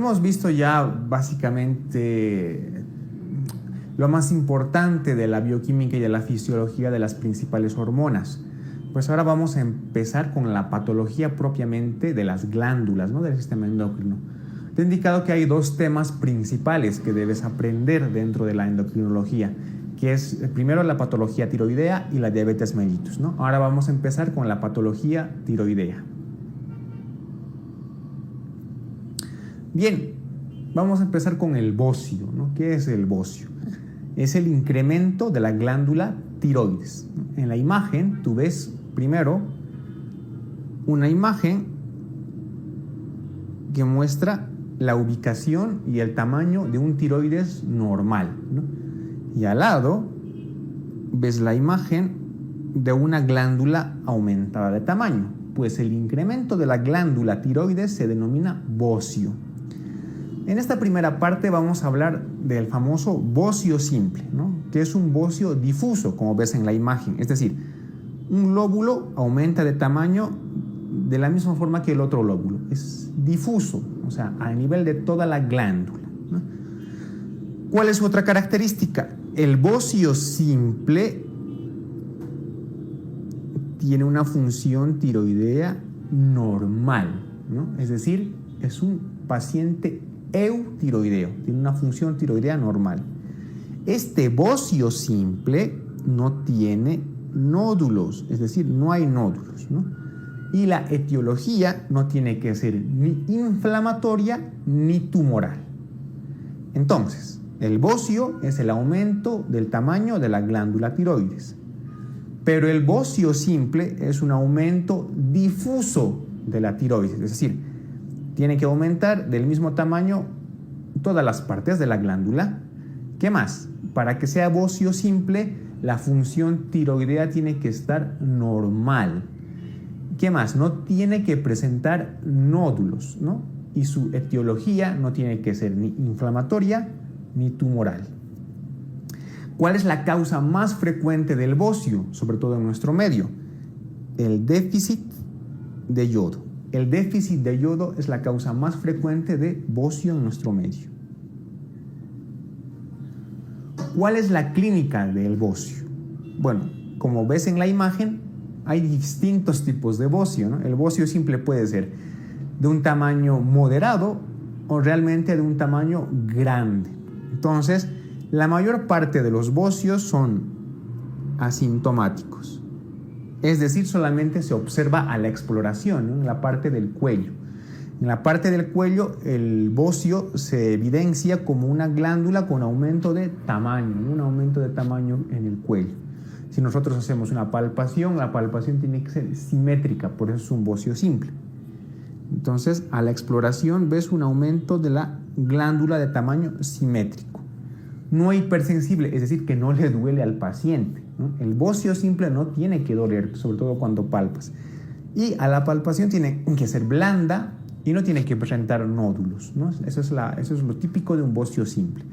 hemos visto ya básicamente lo más importante de la bioquímica y de la fisiología de las principales hormonas. Pues ahora vamos a empezar con la patología propiamente de las glándulas, ¿no? Del sistema endocrino. Te he indicado que hay dos temas principales que debes aprender dentro de la endocrinología, que es primero la patología tiroidea y la diabetes mellitus, ¿no? Ahora vamos a empezar con la patología tiroidea. Bien, vamos a empezar con el bocio, ¿no? ¿Qué es el bocio? Es el incremento de la glándula tiroides. En la imagen tú ves primero una imagen que muestra la ubicación y el tamaño de un tiroides normal, ¿no? Y al lado ves la imagen de una glándula aumentada de tamaño. Pues el incremento de la glándula tiroides se denomina bocio. En esta primera parte vamos a hablar del famoso bocio simple, ¿no? Que es un bocio difuso, como ves en la imagen. Es decir, un lóbulo aumenta de tamaño de la misma forma que el otro lóbulo. Es difuso, o sea, a nivel de toda la glándula, ¿no? ¿Cuál es su otra característica? El bocio simple tiene una función tiroidea normal, ¿no? Es decir, es un paciente eutiroideo, tiene una función tiroidea normal. Este bocio simple no tiene nódulos, es decir, no hay nódulos, ¿no? Y la etiología no tiene que ser ni inflamatoria ni tumoral. Entonces, el bocio es el aumento del tamaño de la glándula tiroides. Pero el bocio simple es un aumento difuso de la tiroides, es decir, tiene que aumentar del mismo tamaño todas las partes de la glándula. ¿Qué más? Para que sea bocio simple, la función tiroidea tiene que estar normal. ¿Qué más? No tiene que presentar nódulos, ¿no? Y su etiología no tiene que ser ni inflamatoria ni tumoral. ¿Cuál es la causa más frecuente del bocio, sobre todo en nuestro medio? El déficit de yodo. El déficit de yodo es la causa más frecuente de bocio en nuestro medio. ¿Cuál es la clínica del bocio? Bueno, como ves en la imagen, hay distintos tipos de bocio, ¿no? El bocio simple puede ser de un tamaño moderado o realmente de un tamaño grande. Entonces, la mayor parte de los bocios son asintomáticos. Es decir, solamente se observa a la exploración, ¿no? En la parte del cuello. En la parte del cuello, el bocio se evidencia como una glándula con aumento de tamaño, ¿no? Un aumento de tamaño en el cuello. Si nosotros hacemos una palpación, la palpación tiene que ser simétrica, por eso es un bocio simple. Entonces, a la exploración ves un aumento de la glándula de tamaño simétrico. No hipersensible, es decir, que no le duele al paciente, ¿no? El bocio simple no tiene que doler, sobre todo cuando palpas. Y a la palpación tiene que ser blanda y no tiene que presentar nódulos, ¿no? Eso es lo típico de un bocio simple.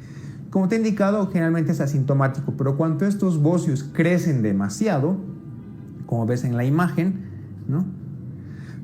Como te he indicado, generalmente es asintomático, pero cuando estos bocios crecen demasiado, como ves en la imagen, ¿no?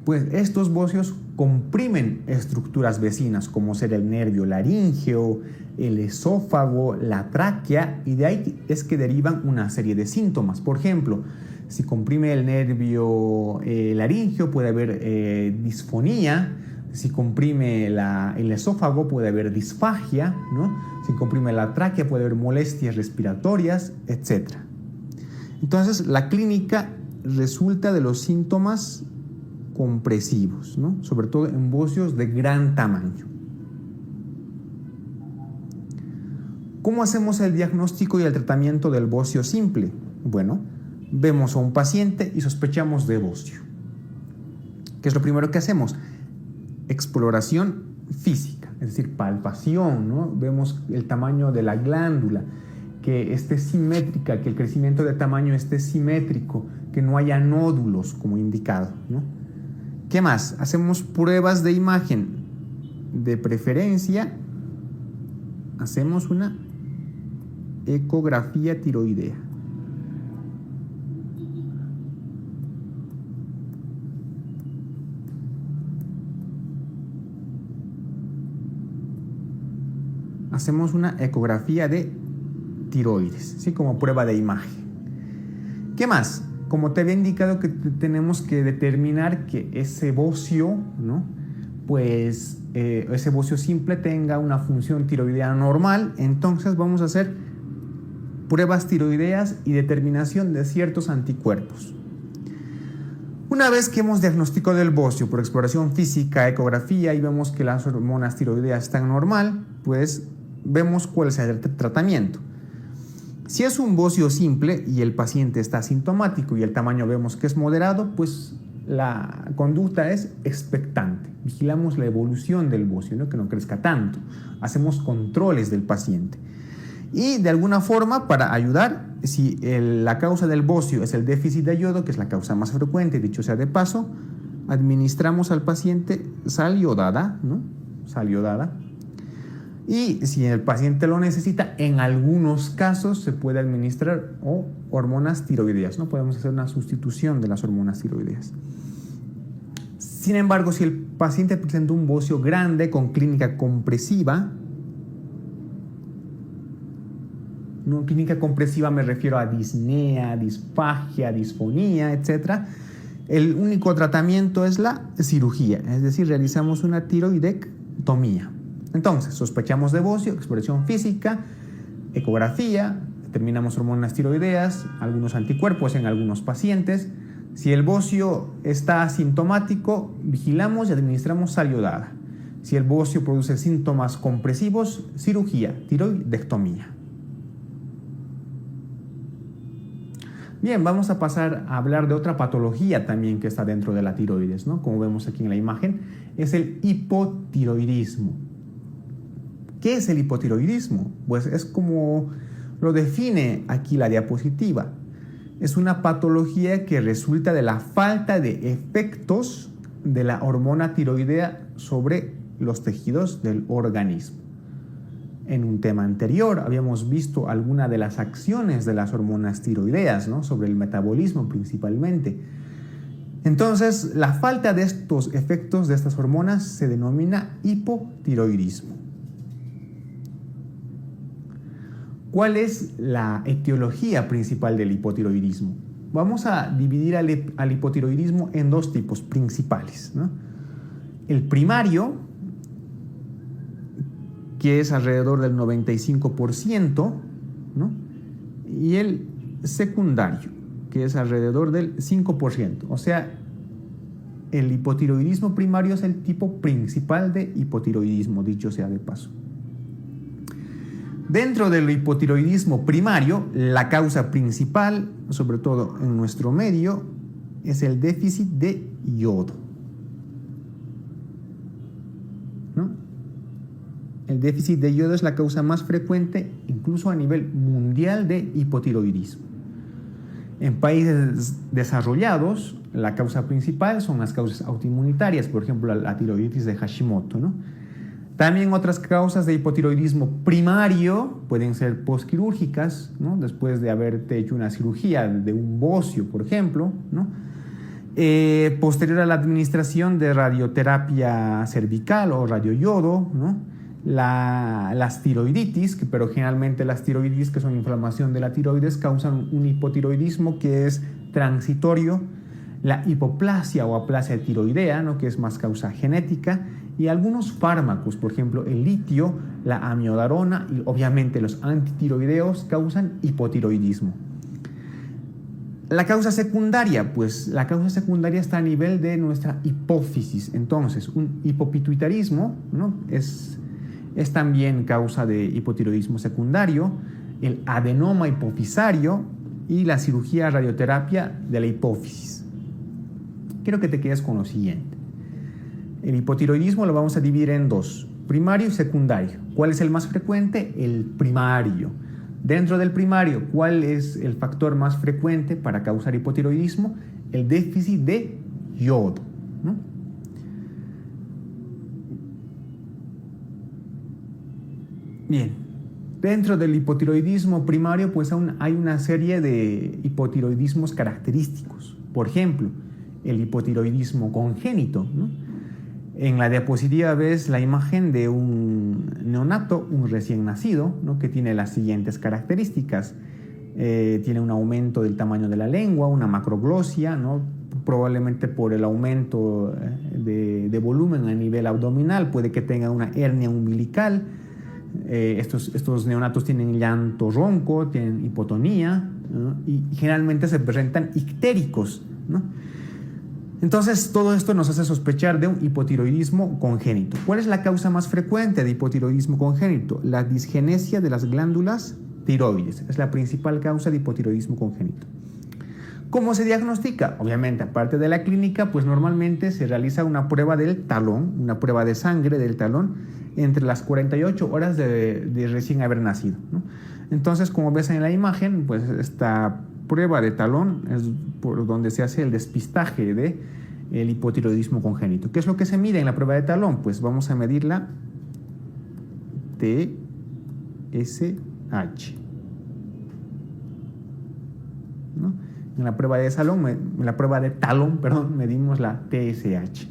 Pues estos bocios comprimen estructuras vecinas, como ser el nervio laríngeo, el esófago, la tráquea, y de ahí es que derivan una serie de síntomas. Por ejemplo, si comprime el nervio laríngeo, puede haber disfonía. Si comprime el esófago, puede haber disfagia, ¿no? Si comprime la tráquea, puede haber molestias respiratorias, etc. Entonces, la clínica resulta de los síntomas compresivos, ¿no? Sobre todo en bocios de gran tamaño. ¿Cómo hacemos el diagnóstico y el tratamiento del bocio simple? Bueno, vemos a un paciente y sospechamos de bocio. ¿Qué es lo primero que hacemos? Exploración física, es decir, palpación, ¿no? Vemos el tamaño de la glándula, que esté simétrica, que el crecimiento de tamaño esté simétrico, que no haya nódulos como indicado, ¿no? ¿Qué más? Hacemos pruebas de imagen. De preferencia, hacemos una ecografía tiroidea. hacemos una ecografía de tiroides, ¿sí? Como prueba de imagen. ¿Qué más? Como te había indicado que tenemos que determinar que ese bocio, ¿no? Pues ese bocio simple tenga una función tiroidea normal, entonces vamos a hacer pruebas tiroideas y determinación de ciertos anticuerpos. Una vez que hemos diagnosticado el bocio por exploración física, ecografía y vemos que las hormonas tiroideas están normal, pues vemos cuál es el tratamiento. Si es un bocio simple y el paciente está asintomático y el tamaño vemos que es moderado, pues la conducta es expectante. Vigilamos la evolución del bocio, ¿no? Que no crezca tanto. Hacemos controles del paciente. Y de alguna forma, para ayudar, si la causa del bocio es el déficit de yodo, que es la causa más frecuente, dicho sea de paso, administramos al paciente sal yodada, ¿no? Sal yodada. Y si el paciente lo necesita, en algunos casos se puede administrar hormonas tiroideas, ¿no? Podemos hacer una sustitución de las hormonas tiroideas. Sin embargo, si el paciente presenta un bocio grande con clínica compresiva, no, clínica compresiva me refiero a disnea, disfagia, disfonía, etc. El único tratamiento es la cirugía, es decir, realizamos una tiroidectomía. Entonces, sospechamos de bocio, exploración física, ecografía, determinamos hormonas tiroideas, algunos anticuerpos en algunos pacientes. Si el bocio está asintomático, vigilamos y administramos sal yodada. Si el bocio produce síntomas compresivos, cirugía, tiroidectomía. Bien, vamos a pasar a hablar de otra patología también que está dentro de la tiroides, ¿no? Como vemos aquí en la imagen, es el hipotiroidismo. ¿Qué es el hipotiroidismo? Pues es como lo define aquí la diapositiva. Es una patología que resulta de la falta de efectos de la hormona tiroidea sobre los tejidos del organismo. En un tema anterior habíamos visto algunas de las acciones de las hormonas tiroideas, ¿no? Sobre el metabolismo principalmente. Entonces, la falta de estos efectos de estas hormonas se denomina hipotiroidismo. ¿Cuál es la etiología principal del hipotiroidismo? Vamos a dividir al hipotiroidismo en dos tipos principales, ¿no? El primario, que es alrededor del 95%, ¿no? Y el secundario, que es alrededor del 5%. O sea, el hipotiroidismo primario es el tipo principal de hipotiroidismo, dicho sea de paso. Dentro del hipotiroidismo primario, la causa principal, sobre todo en nuestro medio, es el déficit de yodo, ¿no? El déficit de yodo es la causa más frecuente, incluso a nivel mundial, de hipotiroidismo. En países desarrollados, la causa principal son las causas autoinmunitarias, por ejemplo, la tiroiditis de Hashimoto, ¿no? También otras causas de hipotiroidismo primario pueden ser postquirúrgicas, ¿no? Después de haberte hecho una cirugía de un bocio, por ejemplo, ¿no? Posterior a la administración de radioterapia cervical o radioyodo, ¿no? Las tiroiditis, pero generalmente las tiroiditis, que son inflamación de la tiroides, causan un hipotiroidismo que es transitorio. La hipoplasia o aplasia tiroidea, ¿no? Que es más causa genética, y algunos fármacos, por ejemplo el litio, la amiodarona y obviamente los antitiroideos causan hipotiroidismo. La causa secundaria, pues la causa secundaria está a nivel de nuestra hipófisis. Entonces, un hipopituitarismo, ¿no? es también causa de hipotiroidismo secundario, el adenoma hipofisario y la cirugía radioterapia de la hipófisis. Quiero que te quedes con lo siguiente. El hipotiroidismo lo vamos a dividir en dos, primario y secundario. ¿Cuál es el más frecuente? El primario. Dentro del primario, ¿cuál es el factor más frecuente para causar hipotiroidismo? El déficit de yodo, ¿no? Bien, dentro del hipotiroidismo primario, pues aún hay una serie de hipotiroidismos característicos. Por ejemplo, el hipotiroidismo congénito, ¿no? En la diapositiva ves la imagen de un neonato, un recién nacido, ¿no? Que tiene las siguientes características. Tiene un aumento del tamaño de la lengua, una macroglosia, ¿no? Probablemente por el aumento de volumen a nivel abdominal, puede que tenga una hernia umbilical. Estos neonatos tienen llanto ronco, tienen hipotonía, ¿no? Y generalmente se presentan ictéricos, ¿no? Entonces, todo esto nos hace sospechar de un hipotiroidismo congénito. ¿Cuál es la causa más frecuente de hipotiroidismo congénito? La disgenesia de las glándulas tiroides. Es la principal causa de hipotiroidismo congénito. ¿Cómo se diagnostica? Obviamente, aparte de la clínica, pues normalmente se realiza una prueba del talón, una prueba de sangre del talón, entre las 48 horas de recién haber nacido, ¿no? Entonces, como ves en la imagen, pues esta prueba de talón es por donde se hace el despistaje del hipotiroidismo congénito. ¿Qué es lo que se mide en la prueba de talón? Pues vamos a medir la TSH, ¿no? En la prueba de talón, medimos la TSH.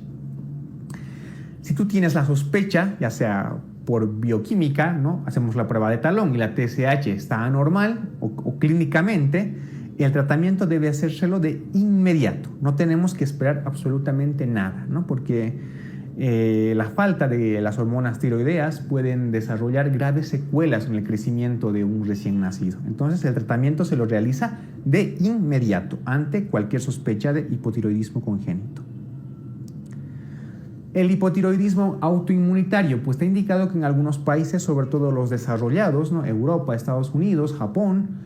Si tú tienes la sospecha, ya sea por bioquímica, ¿no? Hacemos la prueba de talón y la TSH está anormal o clínicamente, el tratamiento debe hacérselo de inmediato. No tenemos que esperar absolutamente nada, ¿no? Porque la falta de las hormonas tiroideas pueden desarrollar graves secuelas en el crecimiento de un recién nacido. Entonces, el tratamiento se lo realiza de inmediato ante cualquier sospecha de hipotiroidismo congénito. El hipotiroidismo autoinmunitario, pues está indicado que en algunos países, sobre todo los desarrollados, ¿no? Europa, Estados Unidos, Japón,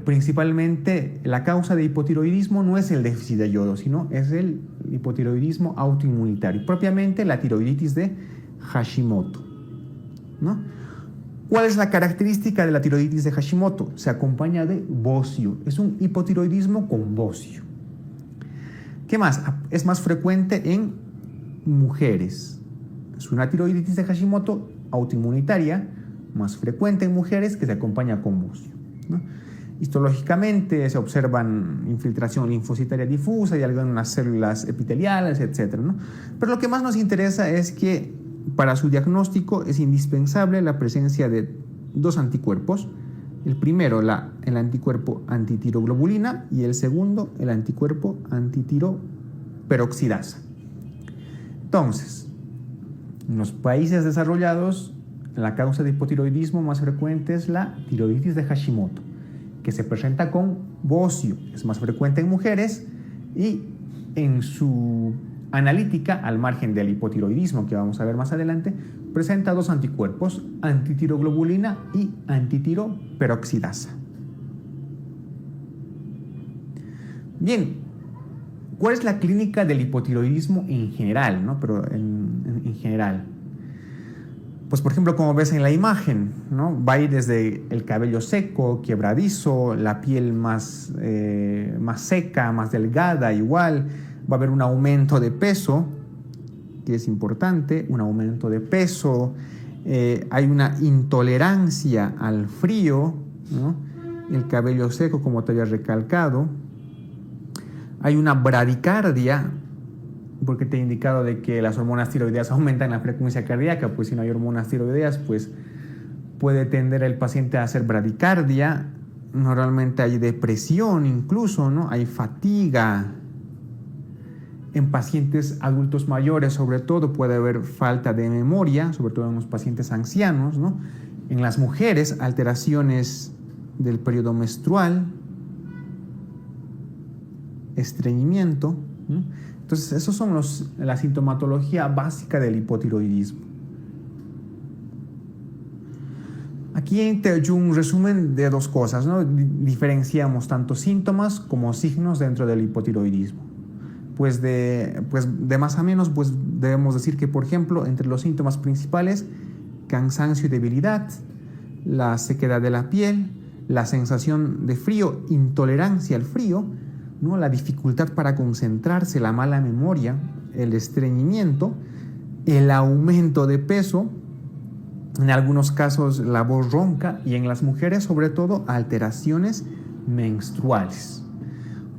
principalmente la causa de hipotiroidismo no es el déficit de yodo, sino es el hipotiroidismo autoinmunitario, propiamente la tiroiditis de Hashimoto, ¿no? ¿Cuál es la característica de la tiroiditis de Hashimoto? Se acompaña de bocio, es un hipotiroidismo con bocio. ¿Qué más? Es más frecuente en mujeres. Es una tiroiditis de Hashimoto autoinmunitaria, más frecuente en mujeres, que se acompaña con bocio, ¿no? Histológicamente se observan infiltración linfocitaria difusa y algunas células epiteliales, etc., ¿no? Pero lo que más nos interesa es que para su diagnóstico es indispensable la presencia de dos anticuerpos. El primero, el anticuerpo antitiroglobulina, y el segundo, el anticuerpo antitiroperoxidasa. Entonces, en los países desarrollados, la causa de hipotiroidismo más frecuente es la tiroiditis de Hashimoto, que se presenta con bocio, es más frecuente en mujeres y en su analítica, al margen del hipotiroidismo que vamos a ver más adelante, presenta dos anticuerpos, antitiroglobulina y antitiroperoxidasa. Bien, ¿cuál es la clínica del hipotiroidismo en general, ¿no? Pero en general, pues por ejemplo, como ves en la imagen, ¿no? Va a ir desde el cabello seco, quebradizo, la piel más seca, más delgada, igual. Va a haber un aumento de peso, que es importante, un aumento de peso. Hay una intolerancia al frío, ¿no? El cabello seco, como te había recalcado. Hay una bradicardia, porque te he indicado de que las hormonas tiroideas aumentan la frecuencia cardíaca, pues si no hay hormonas tiroideas, pues puede tender el paciente a hacer bradicardia. Normalmente hay depresión incluso, ¿no? Hay fatiga. En pacientes adultos mayores, sobre todo, puede haber falta de memoria, sobre todo en los pacientes ancianos, ¿no? En las mujeres, alteraciones del periodo menstrual, estreñimiento, ¿no? Entonces, esos son la sintomatología básica del hipotiroidismo. Aquí te he hecho un resumen de dos cosas, ¿no? Diferenciamos tanto síntomas como signos dentro del hipotiroidismo. Pues de más a menos, pues debemos decir que, por ejemplo, entre los síntomas principales, cansancio y debilidad, la sequedad de la piel, la sensación de frío, intolerancia al frío, ¿no? La dificultad para concentrarse, la mala memoria, el estreñimiento, el aumento de peso, en algunos casos la voz ronca y en las mujeres sobre todo alteraciones menstruales.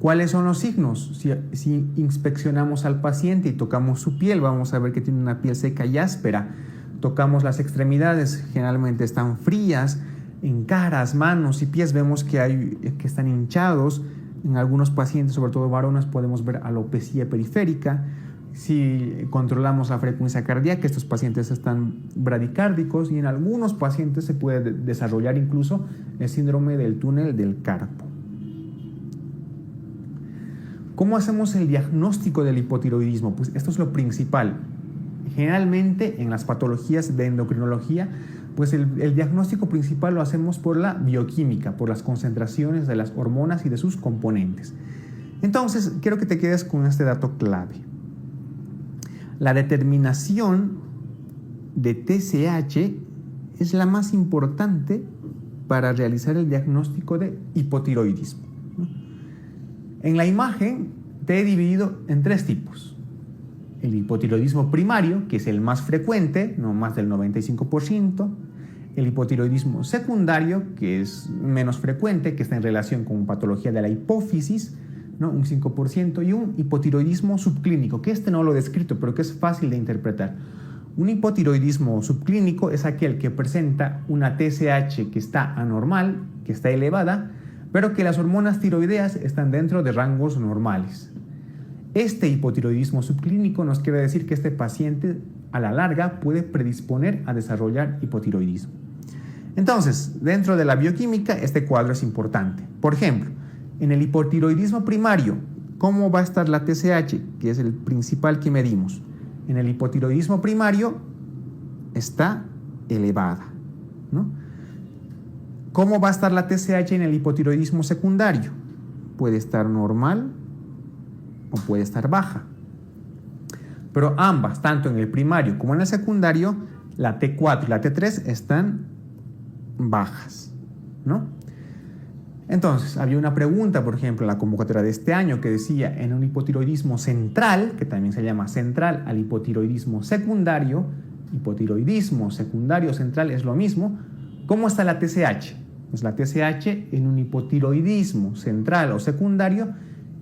¿Cuáles son los signos? Si inspeccionamos al paciente y tocamos su piel, vamos a ver que tiene una piel seca y áspera. Tocamos las extremidades, generalmente están frías. En caras, manos y pies vemos que están hinchados. En algunos pacientes, sobre todo varones, podemos ver alopecia periférica. Si controlamos la frecuencia cardíaca, estos pacientes están bradicárdicos, y en algunos pacientes se puede desarrollar incluso el síndrome del túnel del carpo. ¿Cómo hacemos el diagnóstico del hipotiroidismo? Pues esto es lo principal. Generalmente en las patologías de endocrinología, pues el diagnóstico principal lo hacemos por la bioquímica, por las concentraciones de las hormonas y de sus componentes. Entonces, quiero que te quedes con este dato clave. La determinación de TSH es la más importante para realizar el diagnóstico de hipotiroidismo. En la imagen te he dividido en 3 tipos. El hipotiroidismo primario, que es el más frecuente, no más del 95%. El hipotiroidismo secundario, que es menos frecuente, que está en relación con patología de la hipófisis, ¿no? Un 5%. Y un hipotiroidismo subclínico, que este no lo he descrito, pero que es fácil de interpretar. Un hipotiroidismo subclínico es aquel que presenta una TSH que está anormal, que está elevada, pero que las hormonas tiroideas están dentro de rangos normales. Este hipotiroidismo subclínico nos quiere decir que este paciente a la larga puede predisponer a desarrollar hipotiroidismo. Entonces, dentro de la bioquímica, este cuadro es importante. Por ejemplo, en el hipotiroidismo primario, ¿cómo va a estar la TSH, que es el principal que medimos? En el hipotiroidismo primario está elevada, ¿no? ¿Cómo va a estar la TSH en el hipotiroidismo secundario? Puede estar normal o puede estar baja. Pero ambas, tanto en el primario como en el secundario, la T4 y la T3 están bajas, ¿no? Entonces, había una pregunta, por ejemplo, en la convocatoria de este año que decía, en un hipotiroidismo central, que también se llama central al hipotiroidismo secundario central es lo mismo, ¿cómo está la TSH? Pues la TSH en un hipotiroidismo central o secundario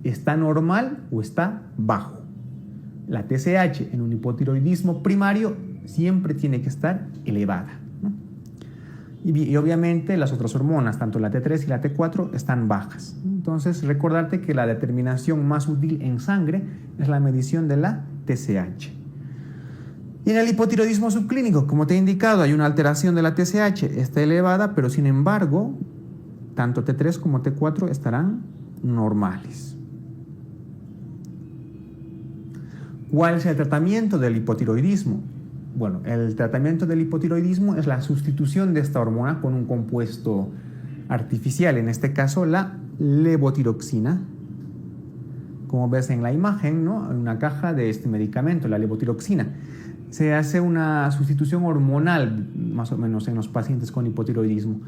está normal o está bajo. La TSH en un hipotiroidismo primario siempre tiene que estar elevada, ¿no? Y obviamente las otras hormonas, tanto la T3 y la T4, están bajas. Entonces, recordarte que la determinación más útil en sangre es la medición de la TSH. Y en el hipotiroidismo subclínico, como te he indicado, hay una alteración de la TSH, está elevada, pero sin embargo, tanto T3 como T4 estarán normales. ¿Cuál es el tratamiento del hipotiroidismo? Bueno, el tratamiento del hipotiroidismo es la sustitución de esta hormona con un compuesto artificial, en este caso la levotiroxina. Como ves en la imagen, ¿no? En una caja de este medicamento, la levotiroxina. Se hace una sustitución hormonal, más o menos, en los pacientes con hipotiroidismo.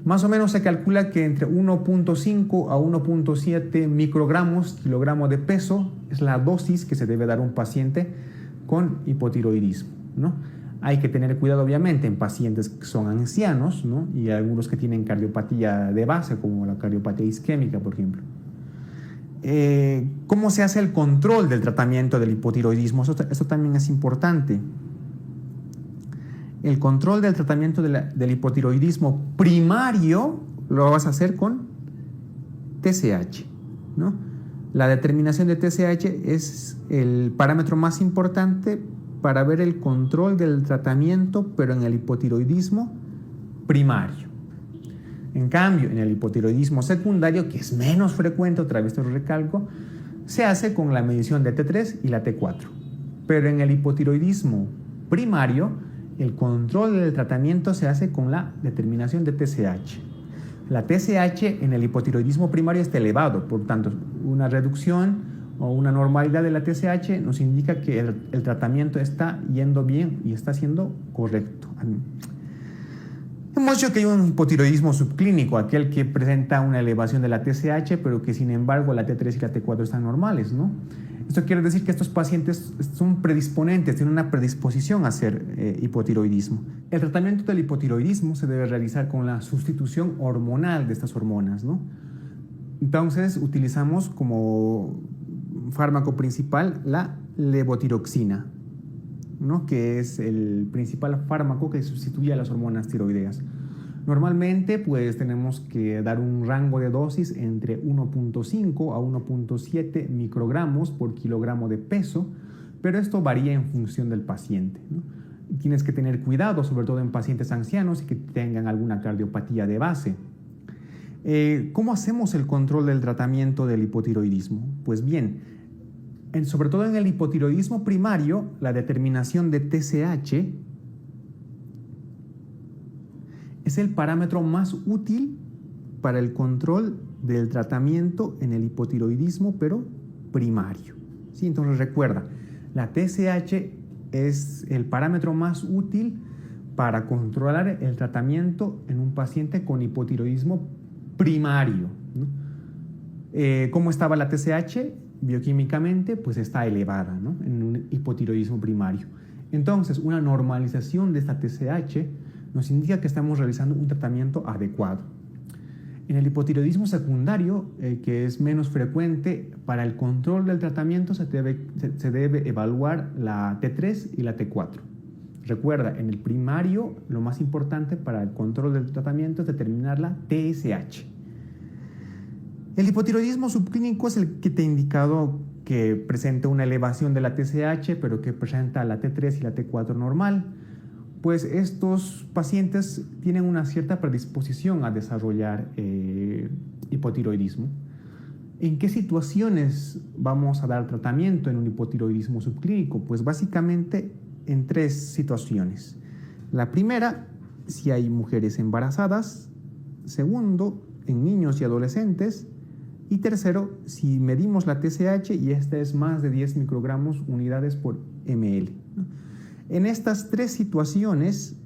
Más o menos se calcula que entre 1.5 a 1.7 microgramos kilogramo de peso es la dosis que se debe dar a un paciente con hipotiroidismo, ¿no? Hay que tener cuidado, obviamente, en pacientes que son ancianos, ¿no? Y algunos que tienen cardiopatía de base, como la cardiopatía isquémica, por ejemplo. ¿Cómo se hace el control del tratamiento del hipotiroidismo? Esto también es importante. El control del tratamiento del hipotiroidismo primario lo vas a hacer con TSH, ¿no? La determinación de TSH es el parámetro más importante para ver el control del tratamiento, pero en el hipotiroidismo primario. En cambio, en el hipotiroidismo secundario, que es menos frecuente, otra vez te lo recalco, se hace con la medición de T3 y la T4. Pero en el hipotiroidismo primario, el control del tratamiento se hace con la determinación de TSH. La TSH en el hipotiroidismo primario está elevado, por tanto, una reducción o una normalidad de la TSH nos indica que el tratamiento está yendo bien y está siendo correcto. Hemos dicho que hay un hipotiroidismo subclínico, aquel que presenta una elevación de la TSH, pero que sin embargo la T3 y la T4 están normales, ¿no? Esto quiere decir que estos pacientes son predisponentes, tienen una predisposición a hacer hipotiroidismo. El tratamiento del hipotiroidismo se debe realizar con la sustitución hormonal de estas hormonas, ¿no? Entonces utilizamos como fármaco principal la levotiroxina, ¿no? Que es el principal fármaco que sustituye a las hormonas tiroideas. Normalmente pues tenemos que dar un rango de dosis entre 1.5 a 1.7 microgramos por kilogramo de peso, pero esto varía en función del paciente, ¿no? Tienes que tener cuidado, sobre todo en pacientes ancianos y que tengan alguna cardiopatía de base. ¿Cómo hacemos el control del tratamiento del hipotiroidismo? Pues bien, sobre todo en el hipotiroidismo primario, la determinación de TSH es el parámetro más útil para el control del tratamiento en el hipotiroidismo, pero primario. ¿Sí? Entonces recuerda, la TSH es el parámetro más útil para controlar el tratamiento en un paciente con hipotiroidismo primario, ¿no? ¿Cómo estaba la TSH? Bioquímicamente, pues está elevada, ¿no? En un hipotiroidismo primario. Entonces, una normalización de esta TSH nos indica que estamos realizando un tratamiento adecuado. En el hipotiroidismo secundario, que es menos frecuente, para el control del tratamiento se debe evaluar la T3 y la T4. Recuerda, en el primario lo más importante para el control del tratamiento es determinar la TSH. El hipotiroidismo subclínico es el que te he indicado que presenta una elevación de la TSH, pero que presenta la T3 y la T4 normal. Pues estos pacientes tienen una cierta predisposición a desarrollar hipotiroidismo. ¿En qué situaciones vamos a dar tratamiento en un hipotiroidismo subclínico? Pues básicamente en 3 situaciones. La primera, si hay mujeres embarazadas. Segundo, en niños y adolescentes. Y tercero, si medimos la TSH y esta es más de 10 microgramos unidades por ml. En estas 3 situaciones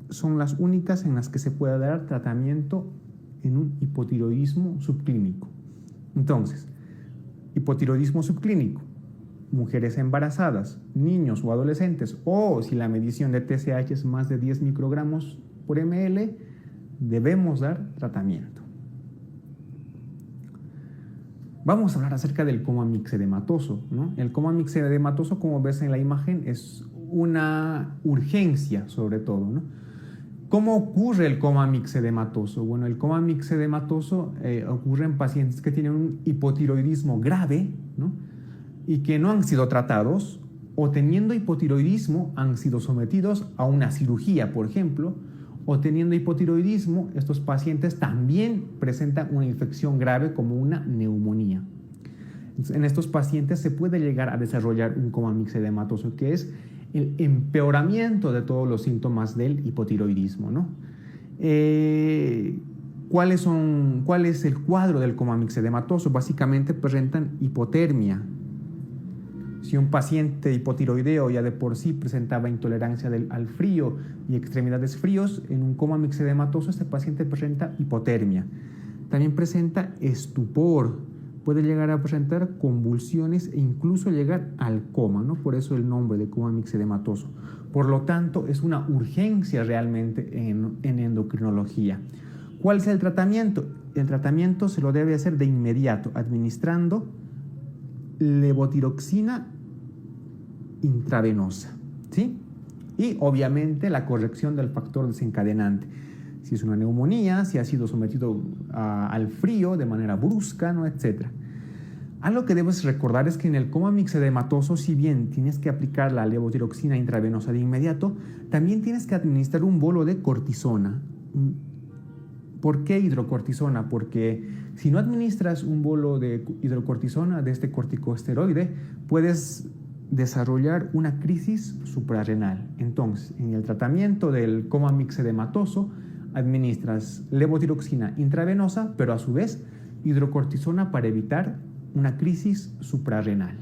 son las únicas en las que se puede dar tratamiento en un hipotiroidismo subclínico. Entonces, hipotiroidismo subclínico, mujeres embarazadas, niños o adolescentes, o si la medición de TSH es más de 10 microgramos por ml, debemos dar tratamiento. Vamos a hablar acerca del coma mixedematoso, ¿no? El coma mixedematoso, como ves en la imagen, es una urgencia sobre todo, ¿no? ¿Cómo ocurre el coma mixedematoso? Bueno, el coma mixedematoso ocurre en pacientes que tienen un hipotiroidismo grave, ¿no? Y que no han sido tratados, o teniendo hipotiroidismo han sido sometidos a una cirugía, por ejemplo, o teniendo hipotiroidismo, estos pacientes también presentan una infección grave como una neumonía. Entonces, en estos pacientes se puede llegar a desarrollar un coma mixedematoso, que es el empeoramiento de todos los síntomas del hipotiroidismo, ¿no? ¿Cuál es el cuadro del coma mixedematoso? Básicamente presentan hipotermia. Si un paciente hipotiroideo ya de por sí presentaba intolerancia al frío y extremidades fríos, en un coma mixedematoso este paciente presenta hipotermia. También presenta estupor, puede llegar a presentar convulsiones e incluso llegar al coma, ¿no? Por eso el nombre de coma mixedematoso. Por lo tanto, es una urgencia realmente en endocrinología. ¿Cuál es el tratamiento? El tratamiento se lo debe hacer de inmediato, administrando levotiroxina intravenosa, ¿sí? Y obviamente la corrección del factor desencadenante. Si es una neumonía, si ha sido sometido al frío de manera brusca, ¿no? Etcétera. Algo que debes recordar es que en el coma mixedematoso, si bien tienes que aplicar la levotiroxina intravenosa de inmediato, también tienes que administrar un bolo de cortisona. ¿Por qué hidrocortisona? Porque si no administras un bolo de hidrocortisona, de este corticosteroide, puedes desarrollar una crisis suprarrenal. Entonces, en el tratamiento del coma mixedematoso, administras levotiroxina intravenosa, pero a su vez hidrocortisona para evitar una crisis suprarrenal.